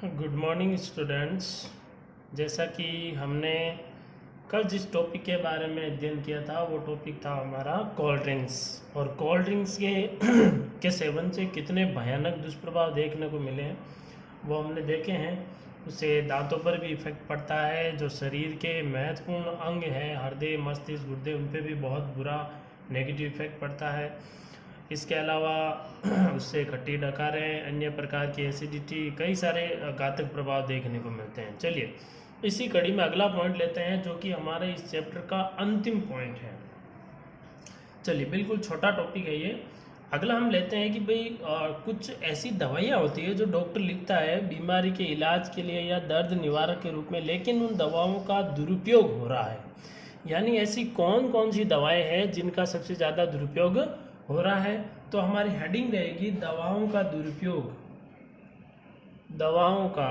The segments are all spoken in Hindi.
Good morning students. जैसा कि हमने कल जिस टॉपिक के बारे में अध्ययन किया था वो टॉपिक था हमारा कोल्ड ड्रिंक्स। और कोल्ड ड्रिंक्स के के सेवन से कितने भयानक दुष्प्रभाव देखने को मिले हैं वो हमने देखे हैं। उससे दांतों पर भी इफेक्ट पड़ता है, जो शरीर के महत्वपूर्ण अंग हैं हृदय मस्तिष्क गुर्दे उन पर भी बहुत बुरा नेगेटिव इफेक्ट पड़ता है। इसके अलावा उससे खट्टी डकारें, अन्य प्रकार की एसिडिटी, कई सारे घातक प्रभाव देखने को मिलते हैं। चलिए इसी कड़ी में अगला पॉइंट लेते हैं जो कि हमारे इस चैप्टर का अंतिम पॉइंट है। चलिए बिल्कुल छोटा टॉपिक है ये। अगला हम लेते हैं कि भाई कुछ ऐसी दवाइयाँ होती है जो डॉक्टर लिखता है बीमारी के इलाज के लिए या दर्द निवारक के रूप में, लेकिन उन दवाओं का दुरुपयोग हो रहा है। यानी ऐसी कौन कौन सी दवाएं हैं जिनका सबसे ज़्यादा दुरुपयोग हो रहा है। तो हमारी हेडिंग रहेगी दवाओं का दुरुपयोग। दवाओं का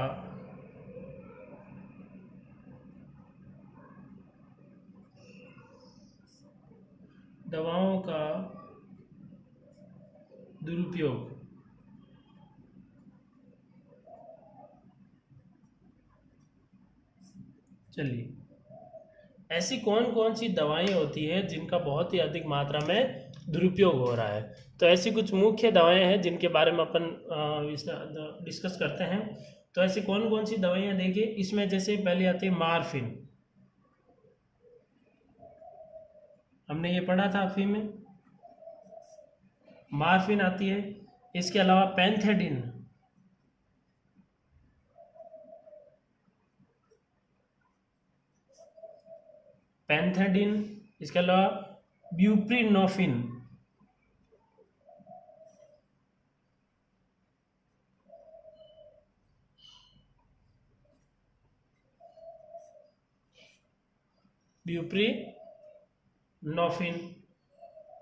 दुरुपयोग। चलिए ऐसी कौन कौन सी दवाएं होती है जिनका बहुत ही अधिक मात्रा में दुरुपयोग हो रहा है। तो ऐसी कुछ मुख्य दवाएं हैं जिनके बारे में अपन डिस्कस करते हैं। तो ऐसी कौन कौन सी दवाइयां देखिए, इसमें जैसे पहले आती है मार्फिन। हमने ये पढ़ा था अफीम में, मार्फिन आती है। इसके अलावा पैंथेडिन, इसके अलावा ब्यूप्रीनोफिन,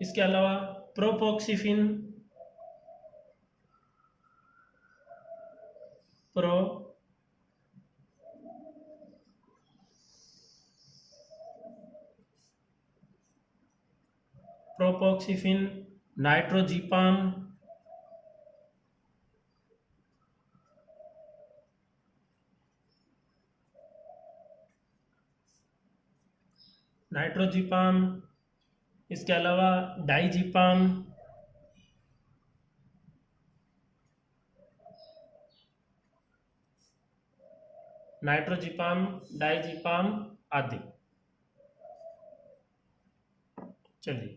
इसके अलावा प्रोपोक्सिफिन, नाइट्रोजिपाम, इसके अलावा डाइजिपाम, डाइजिपाम आदि। चलिए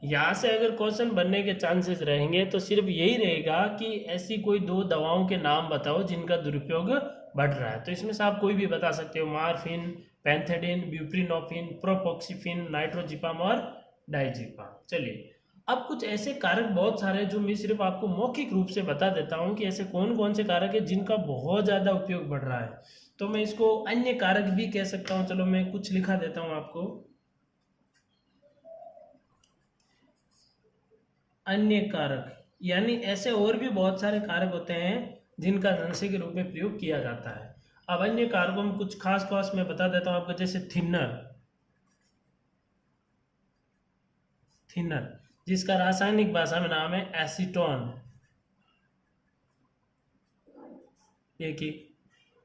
यहाँ से अगर क्वेश्चन बनने के चांसेस रहेंगे तो सिर्फ यही रहेगा कि ऐसी कोई दो दवाओं के नाम बताओ जिनका दुरुपयोग बढ़ रहा है। तो इसमें से आप कोई भी बता सकते हो, मार्फिन, पैंथेडिन, ब्यूप्रीनोफिन, प्रोपोक्सिफिन, नाइट्रोजिपाम और डाइजिपाम। चलिए अब कुछ ऐसे कारक बहुत सारे जो मैं सिर्फ आपको मौखिक रूप से बता देता हूँ कि ऐसे कौन कौन से कारक है जिनका बहुत ज़्यादा उपयोग बढ़ रहा है। तो मैं इसको अन्य कारक भी कह सकता हूँ। चलो मैं कुछ लिखा देता हूँ आपको, अन्य कारक। यानी ऐसे और भी बहुत सारे कारक होते हैं जिनका नशे के रूप में प्रयोग किया जाता है। अब अन्य कारकों में कुछ खास खास मैं बता देता हूं आपको, जैसे थिनर जिसका रासायनिक भाषा में नाम है एसीटोन। देखिए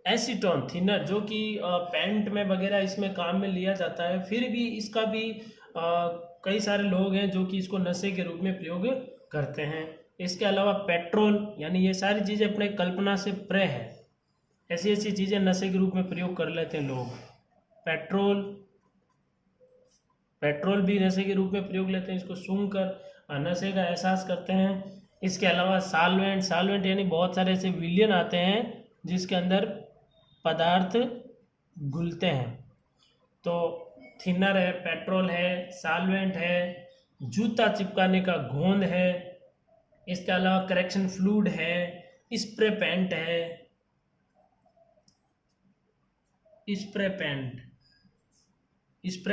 एसीटोन थिनर जो कि पेंट में वगैरह इसमें काम में लिया जाता है, फिर भी इसका भी कई सारे लोग हैं जो कि इसको नशे के रूप में प्रयोग करते हैं। इसके अलावा पेट्रोल, यानी ये सारी चीज़ें अपने कल्पना से परे है, ऐसी ऐसी चीज़ें नशे के रूप में प्रयोग कर लेते हैं लोग। पेट्रोल भी नशे के रूप में प्रयोग लेते हैं, इसको सूंघ कर नशे का एहसास करते हैं। इसके अलावा साल्वेंट यानी बहुत सारे ऐसे विलियन आते हैं जिसके अंदर पदार्थ घुलते हैं। तो थिनर है, पेट्रोल है, साल्वेंट है, जूता चिपकाने का गोंद है, इसके अलावा करेक्शन फ्लूइड है, स्प्रे पेंट है, स्प्रे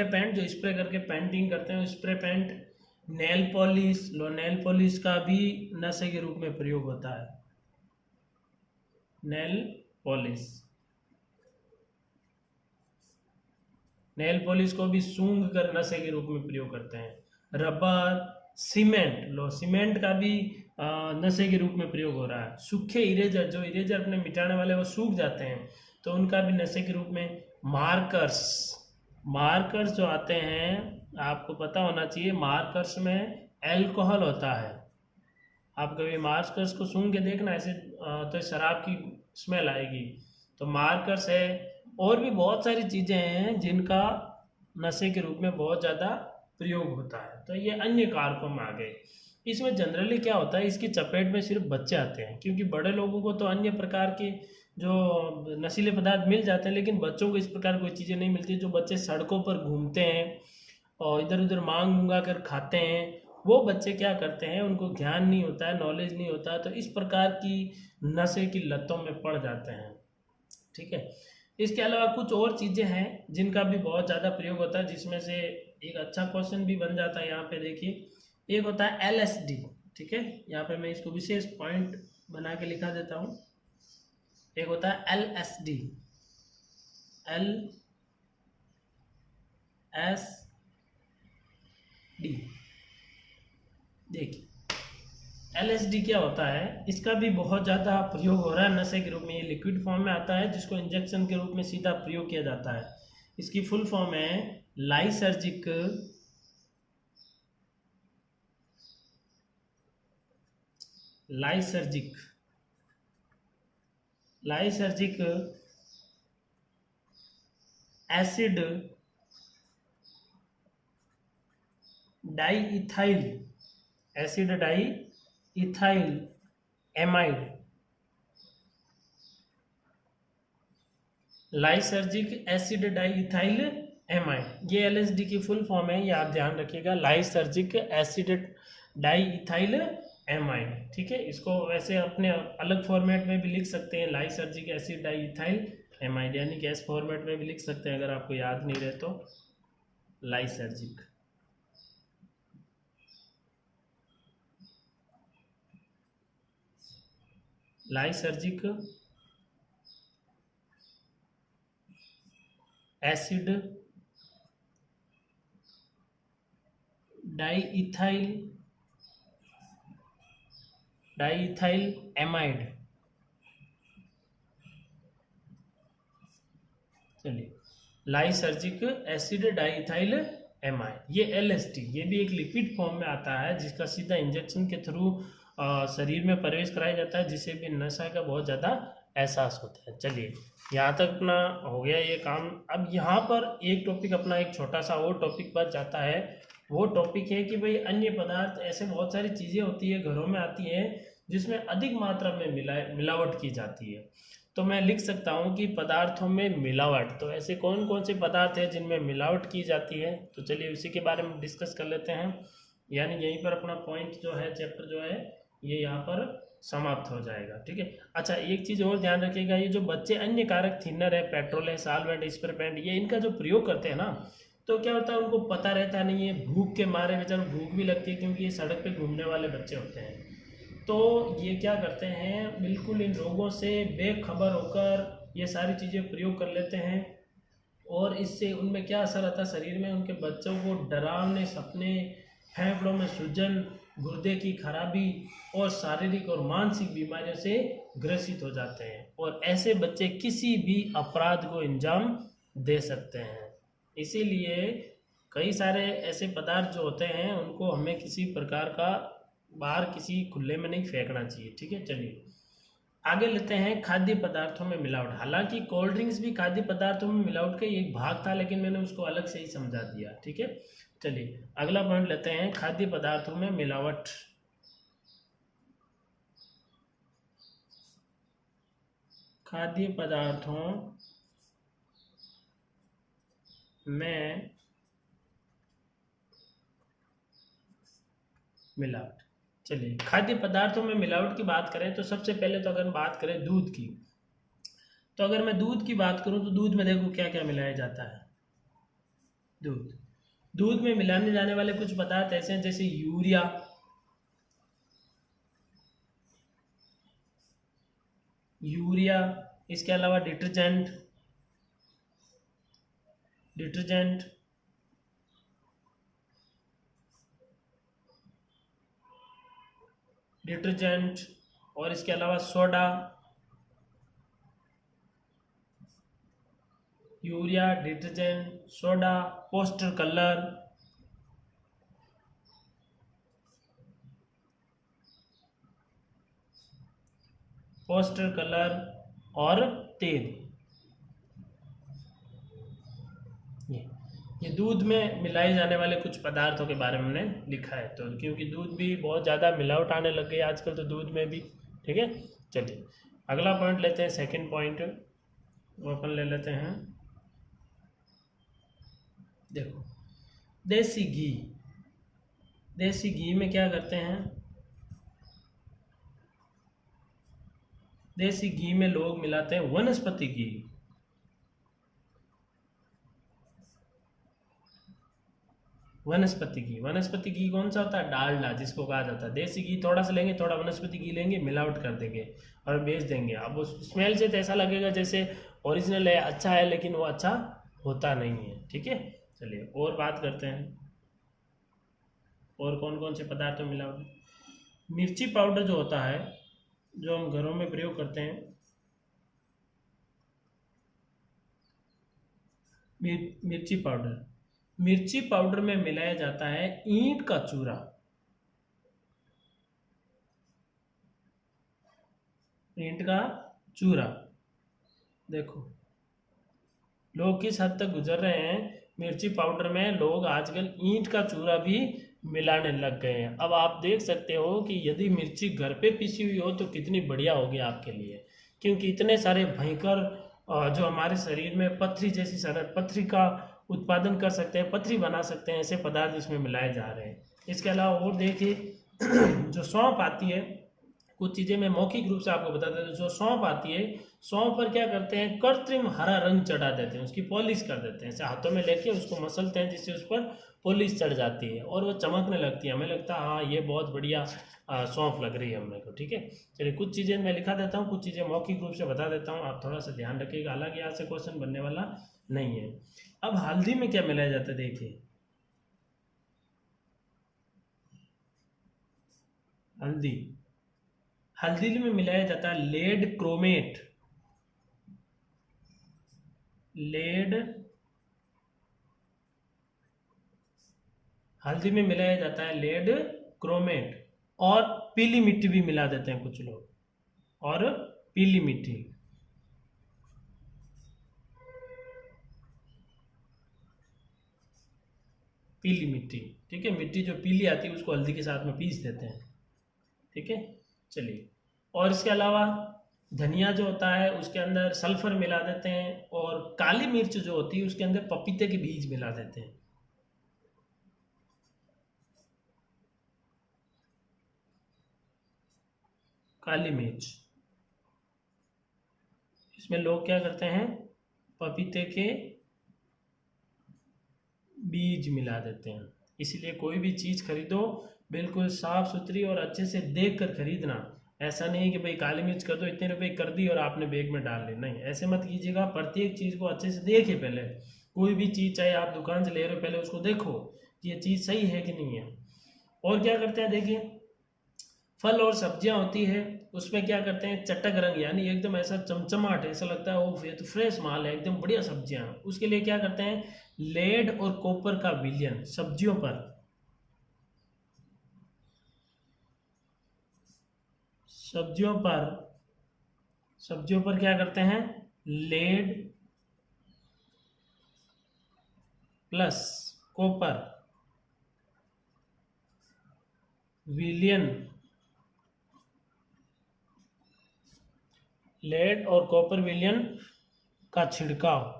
पेंट जो स्प्रे करके पेंटिंग करते हैं, स्प्रे पेंट, नेल पॉलिश का भी नशे के रूप में प्रयोग होता है। नेल पॉलिश को भी सूंघ कर नशे के रूप में प्रयोग करते हैं। रबर, सीमेंट का भी नशे के रूप में प्रयोग हो रहा है। सूखे इरेजर, जो इरेजर अपने मिटाने वाले वो सूख जाते हैं तो उनका भी नशे के रूप में। मार्कर्स, मार्कर्स जो आते हैं आपको पता होना चाहिए, मार्कर्स में एल्कोहल होता है। आप कभी मार्कर्स को सूंघ के देखना ऐसे तो शराब की स्मेल आएगी। तो मार्कर्स है, और भी बहुत सारी चीज़ें हैं जिनका नशे के रूप में बहुत ज़्यादा प्रयोग होता है। तो ये अन्य कारकों में आ गए। इसमें जनरली क्या होता है, इसकी चपेट में सिर्फ बच्चे आते हैं, क्योंकि बड़े लोगों को तो अन्य प्रकार के जो नशीले पदार्थ मिल जाते हैं, लेकिन बच्चों को इस प्रकार कोई चीज़ें नहीं मिलती। जो बच्चे सड़कों पर घूमते हैं और इधर उधर मांग मुंगा कर खाते हैं, वो बच्चे क्या करते हैं, उनको ज्ञान नहीं होता है, नॉलेज नहीं होता है, तो इस प्रकार की नशे की लतों में पड़ जाते हैं। ठीक है। इसके अलावा कुछ और चीज़ें हैं जिनका भी बहुत ज़्यादा प्रयोग होता है, जिसमें से एक अच्छा क्वेश्चन भी बन जाता है। यहाँ पे देखिए, एक होता है LSD। ठीक है, यहाँ पे मैं इसको विशेष पॉइंट बना के लिखा देता हूँ। एक होता है LSD, LSD। देखिए LSD क्या होता है, इसका भी बहुत ज़्यादा प्रयोग हो रहा है नशे के रूप में। ये लिक्विड फॉर्म में आता है, जिसको इंजेक्शन के रूप में सीधा प्रयोग किया जाता है। इसकी फुल फॉर्म है lysergic lysergic lysergic acid diethyl acid diethyl amide. Lysergic acid diethyl amide, ये LSD की फुल फॉर्म है, ये आप ध्यान रखिएगा, लाइसर्जिक एसिड डाईइथाइल एमाइड। ठीक है, इसको वैसे अपने अलग फॉर्मेट में भी लिख सकते हैं, लाइसर्जिक एसिड डाईइथाइल एमाइड, यानी कि एस फॉर्मेट में भी लिख सकते हैं अगर आपको याद नहीं रहे तो। Lysergic lysergic acid diethyl amide. चलिए, लाइसर्जिक एसिड डाईइथाइल एमाइड, ये LSD, ये भी एक लिक्विड फॉर्म में आता है, जिसका सीधा इंजेक्शन के थ्रू शरीर में प्रवेश कराया जाता है, जिससे भी नशा का बहुत ज़्यादा एहसास होता है। चलिए, यहाँ तक अपना हो गया ये काम। अब यहाँ पर एक टॉपिक अपना एक छोटा सा और टॉपिक बच जाता है। वो टॉपिक है कि भाई अन्य पदार्थ, ऐसे बहुत सारी चीज़ें होती है घरों में आती हैं जिसमें अधिक मात्रा में मिलावट की जाती है। तो मैं लिख सकता हूँ कि पदार्थों में मिलावट। तो ऐसे कौन कौन से पदार्थ हैं जिनमें मिलावट की जाती है, तो चलिए उसी के बारे में डिस्कस कर लेते हैं। यानी यहीं पर अपना पॉइंट जो है, चैप्टर जो है, ये यहाँ पर समाप्त हो जाएगा। ठीक है। अच्छा, एक चीज़ और ध्यान रखिएगा, ये जो बच्चे अन्य कारक थिनर है, पेट्रोल है, साल्वेंट, स्प्रे पेंट, ये इनका जो प्रयोग करते हैं ना, तो क्या होता है, उनको पता रहता नहीं है, भूख के मारे बेचारों भूख भी लगती है, क्योंकि ये सड़क पे घूमने वाले बच्चे होते हैं। तो ये क्या करते हैं, बिल्कुल इन रोगों से बेखबर होकर ये सारी चीज़ें प्रयोग कर लेते हैं, और इससे उनमें क्या असर आता है शरीर में, उनके बच्चों को डरावने सपने, फेफड़ों में सूजन, गुर्दे की खराबी और शारीरिक और मानसिक बीमारियों से ग्रसित हो जाते हैं, और ऐसे बच्चे किसी भी अपराध को अंजाम दे सकते हैं। इसीलिए कई सारे ऐसे पदार्थ जो होते हैं उनको हमें किसी प्रकार का बाहर किसी खुले में नहीं फेंकना चाहिए। ठीक है। चलिए आगे लेते हैं, खाद्य पदार्थों में मिलावट। हालांकि कोल्ड ड्रिंक्स भी खाद्य पदार्थों में मिलावट का ही एक भाग था, लेकिन मैंने उसको अलग से ही समझा दिया। ठीक है। चलिए अगला पॉइंट लेते हैं, खाद्य पदार्थों में मिलावट। खाद्य पदार्थों में मिलावट। चलिए, खाद्य पदार्थों में मिलावट की बात करें तो सबसे पहले तो अगर बात करें दूध की, तो अगर मैं दूध की बात करूं तो दूध में देखो क्या क्या मिलाया जाता है। दूध में मिलाने जाने वाले कुछ पदार्थ ऐसे हैं जैसे यूरिया, इसके अलावा डिटर्जेंट, डिटर्जेंट, और इसके अलावा soda, urea, detergent, soda, poster colour, poster colour और तेल। ये दूध में मिलाए जाने वाले कुछ पदार्थों के बारे में हमने लिखा है। तो क्योंकि दूध भी बहुत ज़्यादा मिलावट आने लग गई आजकल तो दूध में भी, ठीक है। चलिए अगला पॉइंट लेते हैं, सेकंड पॉइंट वो अपन ले लेते हैं। देखो देसी घी, देसी घी में क्या करते हैं, देसी घी में लोग मिलाते हैं वनस्पति घी। वनस्पति घी, वनस्पति घी कौन सा होता है, डालडा जिसको कहा जाता है। देसी घी थोड़ा सा लेंगे, थोड़ा वनस्पति घी लेंगे, मिलावट कर देंगे और बेच देंगे। अब उस स्मेल से तो ऐसा लगेगा जैसे ओरिजिनल है, अच्छा है, लेकिन वो अच्छा होता नहीं है, ठीक है। चलिए और बात करते हैं, और कौन कौन से पदार्थों में मिलावट। मिर्ची पाउडर जो होता है, जो हम घरों में प्रयोग करते हैं, मिर्ची पाउडर, मिर्ची पाउडर में मिलाया जाता है ईंट का चूरा। ईंट का चूरा, देखो लोग किस हद तक गुजर रहे हैं। मिर्ची पाउडर में लोग आजकल ईंट का चूरा भी मिलाने लग गए हैं। अब आप देख सकते हो कि यदि मिर्ची घर पे पिसी हुई हो तो कितनी बढ़िया होगी आपके लिए, क्योंकि इतने सारे भयंकर जो हमारे शरीर में पथरी जैसी सरल पथरी का उत्पादन कर सकते हैं, पथरी बना सकते हैं, ऐसे पदार्थ इसमें मिलाए जा रहे हैं। इसके अलावा और देखिए जो सौंफ आती है, कुछ चीज़ें मैं मौखिक रूप से आपको बता देता हूँ। जो सौंफ आती है, सौंफ पर क्या करते हैं, कृत्रिम हरा रंग चढ़ा देते हैं, उसकी पॉलिश कर देते हैं। ऐसे हाथों में लेके उसको मसलते हैं जिससे उस पर पॉलिश चढ़ जाती है और वो चमकने लगती है। हमें लगता है हाँ ये बहुत बढ़िया सौंफ लग रही है हमें को, ठीक है। चलिए कुछ चीज़ें मैं लिखा देता हूँ, कुछ चीज़ें मौखिक रूप से बता देता हूँ, आप थोड़ा सा ध्यान रखिएगा, हालांकि यहाँ से क्वेश्चन बनने वाला नहीं है। अब हल्दी में क्या मिलाया जाता है, देखिए हल्दी, हल्दी में मिलाया जाता है लेड क्रोमेट, लेड, हल्दी में मिलाया जाता है लेड क्रोमेट, और पीली मिट्टी भी मिला देते हैं कुछ लोग, और पीली मिट्टी, पीली मिट्टी, ठीक है। मिट्टी जो पीली आती है उसको हल्दी के साथ में पीस देते हैं, ठीक है। चलिए और इसके अलावा धनिया जो होता है उसके अंदर सल्फर मिला देते हैं, और काली मिर्च जो होती है उसके अंदर पपीते के बीज मिला देते हैं। काली मिर्च, इसमें लोग क्या करते हैं, पपीते के बीज मिला देते हैं। इसलिए कोई भी चीज़ खरीदो बिल्कुल साफ सुथरी और अच्छे से देख कर खरीदना। ऐसा नहीं कि भाई काली मिर्च कर दो, इतने रुपए कर दी और आपने बैग में डाल ली, नहीं ऐसे मत कीजिएगा। प्रत्येक चीज़ को अच्छे से देखिए, पहले कोई भी चीज़ चाहे आप दुकान से ले रहे हो पहले उसको देखो कि ये चीज़ सही है कि नहीं है। और क्या करते हैं, देखिए फल और सब्जियां होती है उसमें क्या करते हैं, चटक रंग, यानी एकदम ऐसा चमचमाट, ऐसा लगता है वो ये तो फ्रेश माल है, एकदम बढ़िया सब्जियां। उसके लिए क्या करते हैं, लेड और कॉपर का विलयन सब्जियों पर, सब्जियों पर, सब्जियों पर क्या करते हैं, लेड प्लस कॉपर विलियन, लेड और कॉपर विलियन का छिड़काव,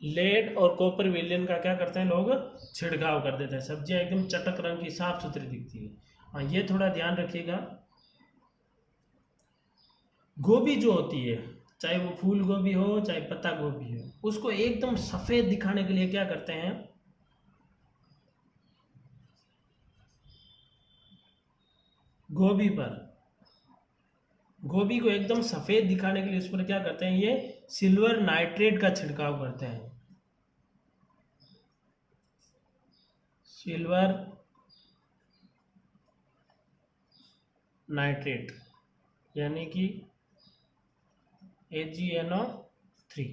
लेड और कॉपर विलियन का क्या करते हैं लोग, छिड़काव कर देते हैं। सब्जियां एकदम चटक रंग की साफ सुथरी दिखती है। हाँ ये थोड़ा ध्यान रखिएगा। गोभी जो होती है, चाहे वो फूल गोभी हो चाहे पत्ता गोभी हो, उसको एकदम सफ़ेद दिखाने के लिए क्या करते हैं, गोभी पर, गोभी को एकदम सफ़ेद दिखाने के लिए उस पर क्या करते हैं, ये सिल्वर नाइट्रेट का छिड़काव करते हैं। सिल्वर नाइट्रेट यानी कि AgNO3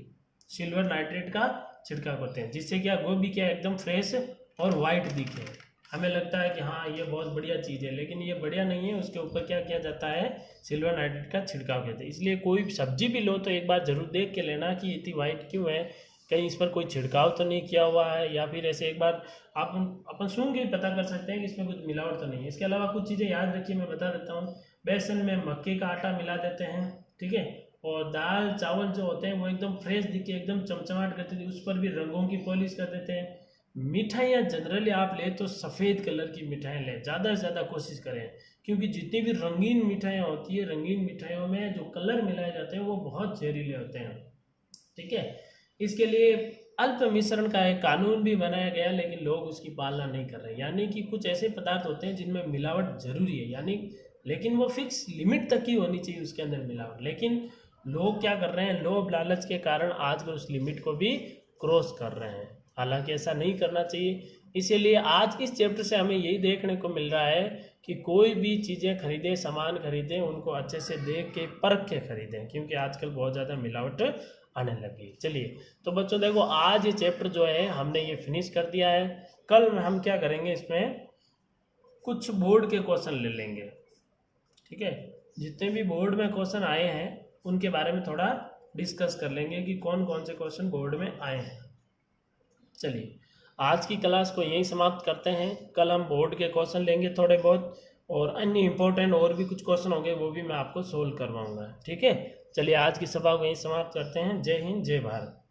सिल्वर नाइट्रेट का छिड़काव करते हैं, जिससे क्या गोभी क्या एकदम फ्रेश और वाइट दिखे। हमें लगता है कि हाँ ये बहुत बढ़िया चीज़ है, लेकिन ये बढ़िया नहीं है। उसके ऊपर क्या किया जाता है, सिल्वर नाइट्रेट का छिड़काव कहते हैं। इसलिए कोई सब्जी भी लो तो एक बार जरूर देख के लेना कि इतनी वाइट क्यों है, कहीं इस पर कोई छिड़काव तो नहीं किया हुआ है, या फिर ऐसे एक बार आप अपन सूंघ के पता कर सकते हैं कि इसमें कुछ मिलावट तो नहीं है। इसके अलावा कुछ चीज़ें याद रखिए, मैं बता देता हूँ। बेसन में मक्के का आटा मिला देते हैं, ठीक है। और दाल चावल जो होते हैं वो एकदम फ्रेश दिखे, एकदम चमचमाट करते थे, उस पर भी रंगों की पॉलिश कर देते हैं। मिठाइयाँ जनरली आप ले तो सफ़ेद कलर की मिठाई लें, ज़्यादा से ज़्यादा कोशिश करें, क्योंकि जितनी भी रंगीन मिठाइयाँ होती है, रंगीन मिठाइयों में जो कलर मिलाए जाते हैं वो बहुत जहरीले होते हैं, ठीक है। इसके लिए अल्प मिश्रण का एक कानून भी बनाया गया, लेकिन लोग उसकी पालना नहीं कर रहे। यानी कि कुछ ऐसे पदार्थ होते हैं जिनमें मिलावट जरूरी है, यानी लेकिन वो फिक्स लिमिट तक ही होनी चाहिए उसके अंदर मिलावट, लेकिन लोग क्या कर रहे हैं, लोभ लालच के कारण आजकल उस लिमिट को भी क्रॉस कर रहे हैं। हालांकि ऐसा नहीं करना चाहिए। इसीलिए आज इस चैप्टर से हमें यही देखने को मिल रहा है कि कोई भी चीज़ें खरीदें, सामान खरीदें, उनको अच्छे से देख के परख के खरीदें, क्योंकि आजकल बहुत ज़्यादा मिलावट आने लगी। चलिए तो बच्चों देखो, आज ये चैप्टर जो है हमने ये फिनिश कर दिया है। कल हम क्या करेंगे, इसमें कुछ बोर्ड के क्वेश्चन ले लेंगे, ठीक है। जितने भी बोर्ड में क्वेश्चन आए हैं उनके बारे में थोड़ा डिस्कस कर लेंगे कि कौन कौन से क्वेश्चन बोर्ड में आए हैं। चलिए आज की क्लास को यहीं समाप्त करते हैं। कल हम बोर्ड के क्वेश्चन लेंगे थोड़े बहुत, और अन्य इंपॉर्टेंट और भी कुछ क्वेश्चन होंगे वो भी मैं आपको सोल्व करवाऊंगा, ठीक है। चलिए आज की सभा को यहीं समाप्त करते हैं। जय हिंद, जय भारत।